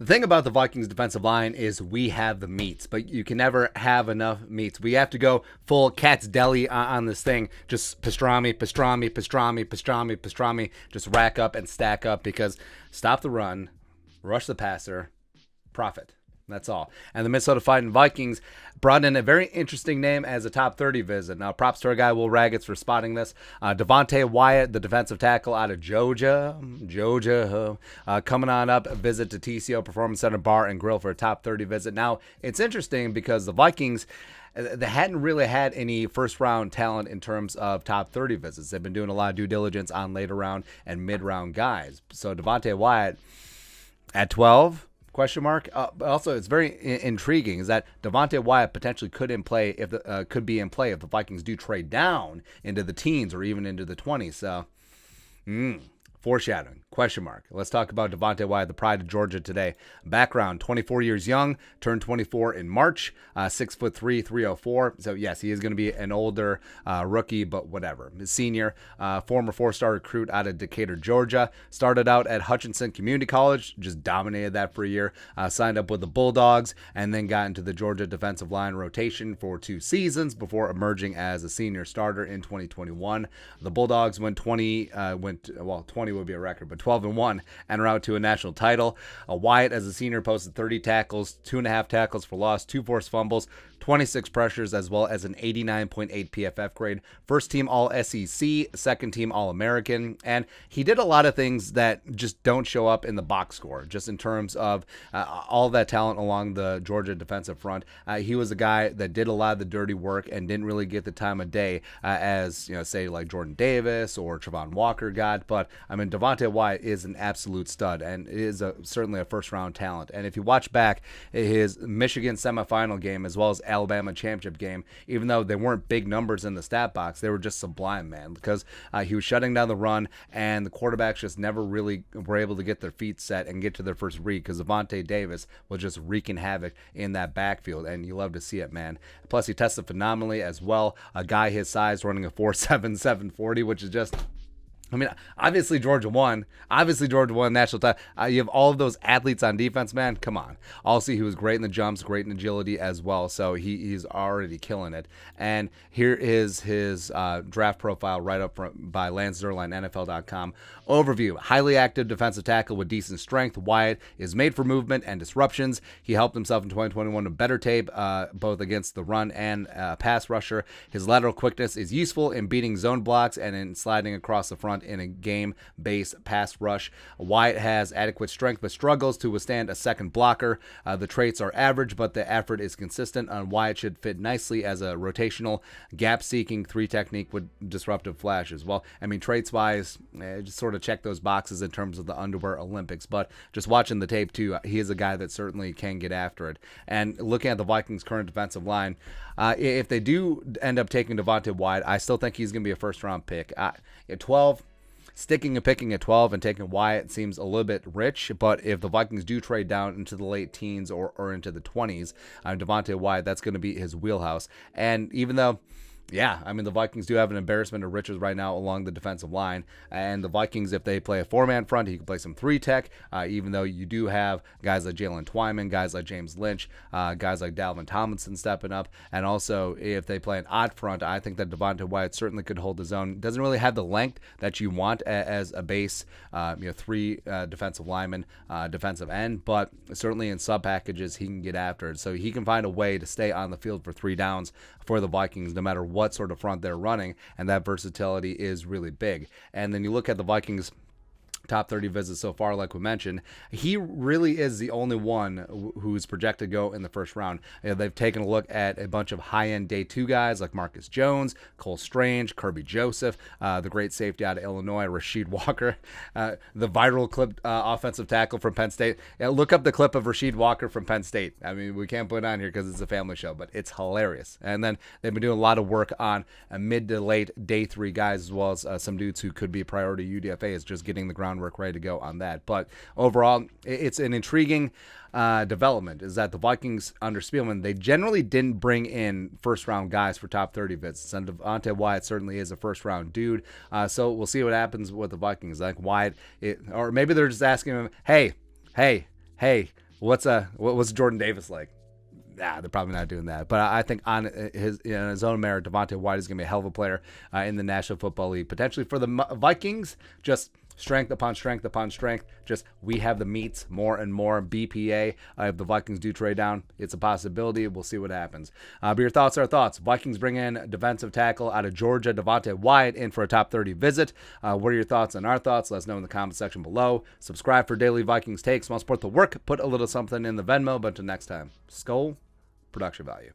The thing about the Vikings defensive line is we have the meats, but you can never have enough meats. We have to go full cat's deli on this thing. Just pastrami, pastrami, pastrami, pastrami, pastrami. Just rack up and stack up because stop the run, rush the passer, profit. That's all. And the Minnesota Vikings brought in a very interesting name as a top 30 visit. Now, props to our guy Will Raggets for spotting this. Devonte Wyatt, the defensive tackle out of Georgia, coming on up, a visit to TCO Performance Center Bar and Grill for a top 30 visit. Now, it's interesting because the Vikings, they hadn't really had any first-round talent in terms of top 30 visits. They've been doing a lot of due diligence on later-round and mid-round guys. So Devonte Wyatt at 12... Question mark. Also, it's very intriguing is that Devonte Wyatt potentially could be in play if the Vikings do trade down into the teens or even into the 20s. So, foreshadowing. Question mark. Let's talk about Devonte Wyatt, the pride of Georgia today. Background: 24 years young, turned 24 in March. 6'3", 304. So yes, he is going to be an older rookie, but whatever. His senior, former 4-star recruit out of Decatur, Georgia. Started out at Hutchinson Community College, just dominated that for a year. Signed up with the Bulldogs, and then got into the Georgia defensive line rotation for 2 seasons before emerging as a senior starter in 2021. The Bulldogs went 20 would be a record, but 12-1 en route to a national title. Wyatt, as a senior, posted 30 tackles, 2.5 tackles for loss, 2 forced fumbles, 26 pressures, as well as an 89.8 PFF grade. First team All-SEC, second team All-American, and he did a lot of things that just don't show up in the box score, just in terms of all that talent along the Georgia defensive front. He was a guy that did a lot of the dirty work and didn't really get the time of day as, say, like Jordan Davis or Travon Walker got, but, I mean, Devonte Wyatt is an absolute stud and is certainly a first-round talent. And if you watch back his Michigan semifinal game as well as Alabama championship game, even though they weren't big numbers in the stat box, they were just sublime, man, because he was shutting down the run and the quarterbacks just never really were able to get their feet set and get to their first read because Devonte Davis was just wreaking havoc in that backfield, and you love to see it, man. Plus, he tested phenomenally as well. A guy his size running a 4.7 740, which is just... I mean, obviously Georgia won. National title. You have all of those athletes on defense, man. Come on. Also, he was great in the jumps, great in agility as well. So he's already killing it. And here is his draft profile right up front by Lance Zierlein, NFL.com. Overview: highly active defensive tackle with decent strength. Wyatt is made for movement and disruptions. He helped himself in 2021 to better tape, both against the run and pass rusher. His lateral quickness is useful in beating zone blocks and in sliding across the front in a game-based pass rush. Wyatt has adequate strength but struggles to withstand a second blocker. The traits are average, but the effort is consistent. Wyatt should fit nicely as a rotational, gap-seeking 3 technique with disruptive flashes. Well, I mean, traits-wise, just sort of check those boxes in terms of the underwear Olympics, but just watching the tape, too, he is a guy that certainly can get after it. And looking at the Vikings' current defensive line, if they do end up taking Devonte Wyatt, I still think he's going to be a first-round pick. At 12, sticking and picking at 12 and taking Wyatt seems a little bit rich, but if the Vikings do trade down into the late teens or into the 20s, Devonte Wyatt, that's going to be his wheelhouse. And even though, yeah, I mean, the Vikings do have an embarrassment of riches right now along the defensive line. And the Vikings, if they play a 4-man front, he can play some 3-tech, even though you do have guys like Jalen Twyman, guys like James Lynch, guys like Dalvin Tomlinson stepping up. And also, if they play an odd front, I think that Devonte Wyatt certainly could hold his own. Doesn't really have the length that you want as a base, 3 defensive lineman, defensive end, but certainly in sub packages, he can get after it. So he can find a way to stay on the field for 3 downs for the Vikings, no matter what sort of front they're running, and that versatility is really big. And then you look at the Vikings' top 30 visits so far, like we mentioned, he really is the only one who's projected to go in the first round. They've taken a look at a bunch of high-end day 2 guys like Marcus Jones, Cole Strange, Kirby Joseph, the great safety out of Illinois, Rasheed Walker, the viral clip offensive tackle from Penn State. Look up the clip of Rasheed Walker from Penn State. I mean, we can't put it on here because it's a family show, but it's hilarious. And then they've been doing a lot of work on mid to late day 3 guys, as well as some dudes who could be priority UDFAs, just getting the groundwork ready to go on that. But overall, it's an intriguing development is that the Vikings under Spielman, they generally didn't bring in first-round guys for top 30 visits, and Devonte Wyatt certainly is a first-round dude. So we'll see what happens with the Vikings. Like Wyatt, or maybe they're just asking him, hey, What's Jordan Davis like? Nah, they're probably not doing that. But I think on his own merit, Devonte Wyatt is going to be a hell of a player in the National Football League. Potentially for the Vikings, just strength upon strength upon strength. Just we have the meats more and more. BPA, if the Vikings do trade down, it's a possibility. We'll see what happens. But your thoughts are thoughts. Vikings bring in defensive tackle out of Georgia, Devonte Wyatt, in for a top 30 visit. What are your thoughts on our thoughts? Let us know in the comment section below. Subscribe for daily Vikings takes. Want to support the work? Put a little something in the Venmo. But until next time, Skull production value.